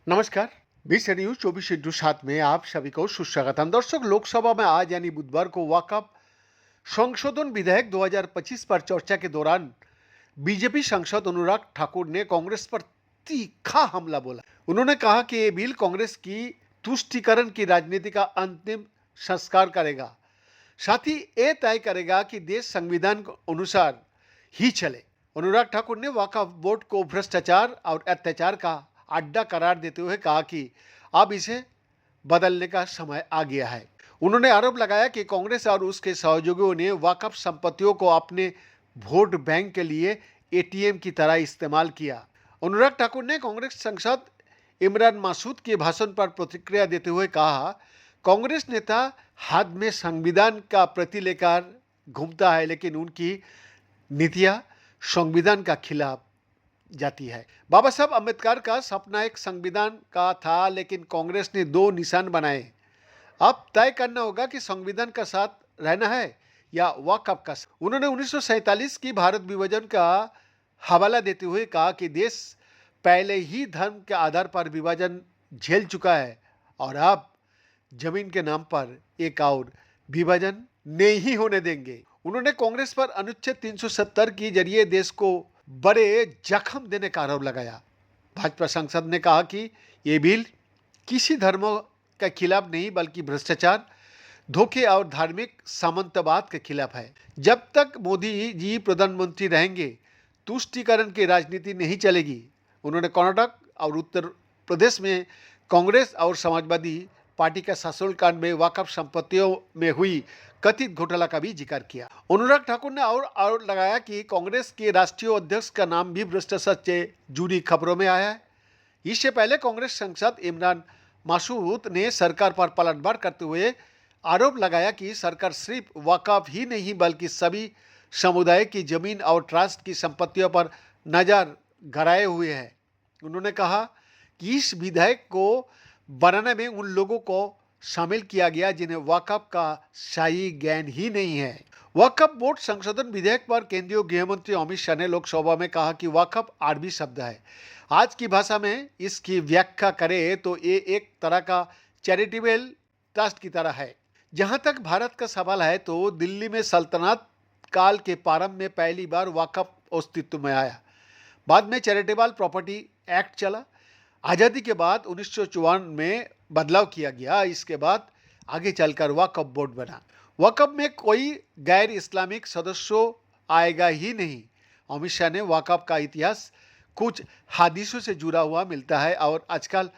नमस्कार। बीस न्यूज 24/7 में आप सभी को सुस्वागतम। दर्शक, लोकसभा में आज यानी बुधवार को वक्फ संशोधन विधेयक 2025 पर चर्चा के दौरान बीजेपी सांसद अनुराग ठाकुर ने कांग्रेस पर तीखा हमला बोला। उन्होंने कहा कि ये बिल कांग्रेस की तुष्टीकरण की राजनीति का अंतिम संस्कार करेगा, साथ ही ये तय करेगा कि देश संविधान के अनुसार ही चले। अनुराग ठाकुर ने वक्फ बोर्ड को भ्रष्टाचार और अत्याचार का अड्डा करार देते हुए कहा कि अब इसे बदलने का समय आ गया है। उन्होंने आरोप लगाया कि कांग्रेस और उसके सहयोगियों ने वक्फ संपत्तियों को अपने वोट बैंक के लिए एटीएम की तरह इस्तेमाल किया। अनुराग ठाकुर ने कांग्रेस सांसद इमरान मासूद के भाषण पर प्रतिक्रिया देते हुए कहा, कांग्रेस नेता हाथ में संविधान का प्रति लेकर घूमता है, लेकिन उनकी नीतियां संविधान का खिलाफ जाती है। बाबा साहब अम्बेडकर का सपना एक संविधान का था, लेकिन कांग्रेस ने दो निशान बनाए। अब तय करना होगा कि संविधान का साथ रहना है या वक्फ का। उन्होंने 1947 की भारत विभाजन का हवाला देते हुए कहा कि देश पहले ही धर्म के आधार पर विभाजन झेल चुका है और अब जमीन के नाम पर एक और विभाजन नहीं होने देंगे। उन्होंने कांग्रेस पर अनुच्छेद 370 के जरिए देश को बड़े जख्म देने का आरोप लगाया। भाजपा सांसद ने कहा कि ये बिल किसी धर्म के खिलाफ नहीं, बल्कि भ्रष्टाचार, धोखे और धार्मिक सामंतवाद के खिलाफ है। जब तक मोदी जी प्रधानमंत्री रहेंगे, तुष्टीकरण की राजनीति नहीं चलेगी। उन्होंने कर्नाटक और उत्तर प्रदेश में कांग्रेस और समाजवादी पार्टी का शासनकाल में वक्फ संपत्तियों में हुई कथित घोटाला का भी जिक्र किया। अनुराग ठाकुर ने और लगाया कि कांग्रेस के राष्ट्रीय अध्यक्ष का नाम भी भ्रष्टाचार से जुड़ी खबरों में आया है। इससे पहले कांग्रेस सांसद इमरान मासूद ने सरकार पर पलटवार करते हुए आरोप लगाया कि सरकार सिर्फ वक्फ ही नहीं, बल्कि सभी समुदाय की जमीन और ट्रस्ट की संपत्तियों पर नजर गड़ाए हुए है। उन्होंने कहा कि इस विधेयक को बनाने में उन लोगों को शामिल किया गया जिन्हें वक्फ का सही ज्ञान ही नहीं है। वक्फ बोर्ड संशोधन विधेयक पर केंद्रीय गृह मंत्री अमित शाह ने लोकसभा में कहा कि वक्फ अरबी शब्द है। आज की भाषा में इसकी व्याख्या करें तो ये एक तरह का चैरिटेबल ट्रस्ट की तरह है। जहां तक भारत का सवाल है तो दिल्ली में सल्तनत काल के प्रारंभ में पहली बार वक्फ अस्तित्व में आया। बाद में चैरिटेबल प्रॉपर्टी एक्ट चला। आज़ादी के बाद 1954 में बदलाव किया गया। इसके बाद आगे चलकर वक्फ बोर्ड बना। वक्फ में कोई गैर इस्लामिक सदस्य आएगा ही नहीं। अमित शाह ने वक्फ का इतिहास कुछ हदीसों से जुड़ा हुआ मिलता है और आजकल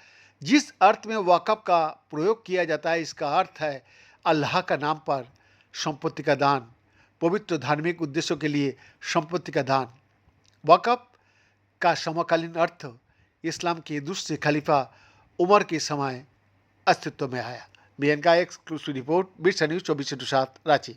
जिस अर्थ में वक्फ का प्रयोग किया जाता है, इसका अर्थ है अल्लाह का नाम पर संपत्ति का दान, पवित्र धार्मिक उद्देश्यों के लिए संपत्ति का दान। वक्फ का समकालीन अर्थ इस्लाम के दूसरे खलीफा उमर के समय अस्तित्व में आया। बीएन का एक्सक्लूसिव रिपोर्ट, बीस न्यूज 24/7 रांची।